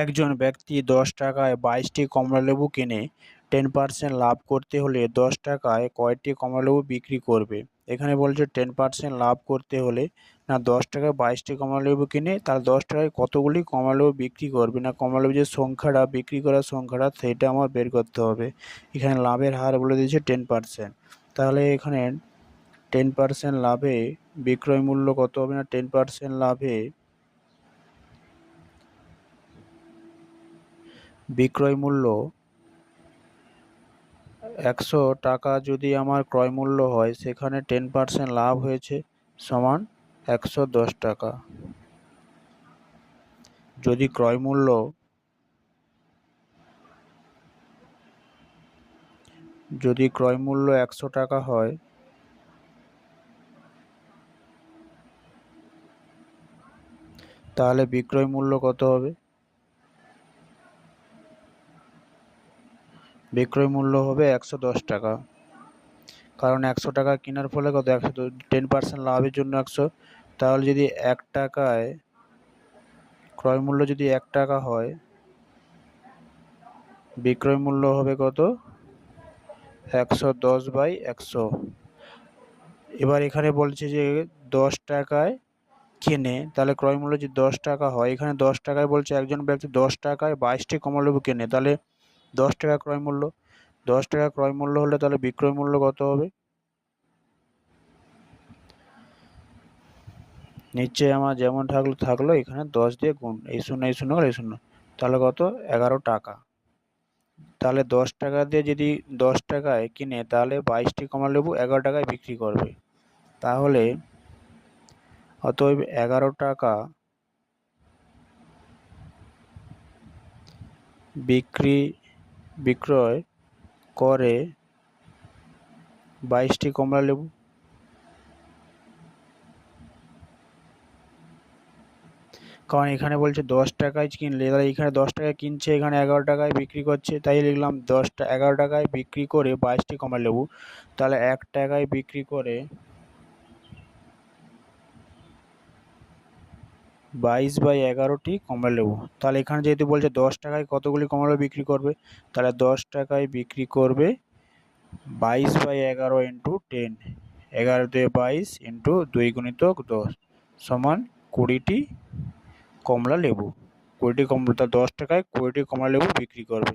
একজন ব্যক্তি 10 টাকায় 22টি কমলালেবু কিনে 10% লাভ করতে হলে 10 টাকায় কয়টি কমলালেবু বিক্রি করবে? এখানে বলছে 10% লাভ করতে হলে না 10 টাকায় 22টি কমলালেবু কিনে তার 10 টাকায় কতগুলি কমলালেবু বিক্রি করবে, না কমলালেবু যে সংখ্যাটা বিক্রি করার সংখ্যাটা সেটা আমার বের করতে হবে। এখানে লাভের হার বলে দিয়েছে 10%। তাহলে এখানে 10% লাভে বিক্রয় মূল্য কত হবে, না 10% লাভে বিক্রয় মূল্য 100 টাকা যদি আমার ক্রয় মূল্য হয়, সেখানে 10% লাভ হয়েছে সমান 110 টাকা। যদি ক্রয় মূল্য 100 টাকা হয়, তাহলে বিক্রয় মূল্য কত হবে? বিক্রয় মূল্য হবে 110 টাকা। কারণ 100 টাকা কেনার ফলে কত, 10% লাভের জন্য 100। তাহলে যদি 1 টাকায় ক্রয় মূল্য যদি 1 টাকা হয়, বিক্রয় মূল্য হবে কত? 110/100। এবার এখানে বলছে যে 10 টাকায় কেনে, তাহলে ক্রয় মূল্য যদি 10 টাকা হয়, এখানে 10 টাকায় বলছে একজন ব্যক্তি 10 টাকায় 22টি কমলালেবু কেনে, তাহলে 10 টাকা ক্রয় মূল্য। 10 টাকা ক্রয় মূল্য হলে তাহলে বিক্রয় মূল্য কত হবে? নিচে আমার যেমন থাকলো এখানে 10 দিয়ে গুণ, এই শূন্য এই শূন্য এই শূন্য, তাহলে কত? 11 টাকা। তাহলে 10 টাকা দিয়ে যদি 10 টাকায় কিনে তাহলে 22টি কমলালেবু 11 টাকায় বিক্রি করবে। তাহলে অতএব 11 টাকা বিক্রয় করে 22টি কমলালেবু। কারণ এখানে বলছে 10 টাকায় কিনলে, তাহলে এখানে 10 টাকায় কিনছে, এখানে 11 টাকায় বিক্রি করছে, তাই লিখলাম 11 টাকায় বিক্রি করে 22টি কমলালেবু। তাহলে 1 টাকায় বিক্রি করে 22/11টি কমলালেবু। তাহলে এখানে যেহেতু বলছে 10 টাকায় কতগুলি কমলালেবু বিক্রি করবে, তাহলে 10 টাকায় বিক্রি করবে 22/11 ইন্টু 10, 11 দিয়ে 22 ইন্টু 2 গুণিতক 10 সমান 20টি কমলা লেবু। 20টি কমলা, 10 টাকায় 20টি কমলা লেবু বিক্রি করবে।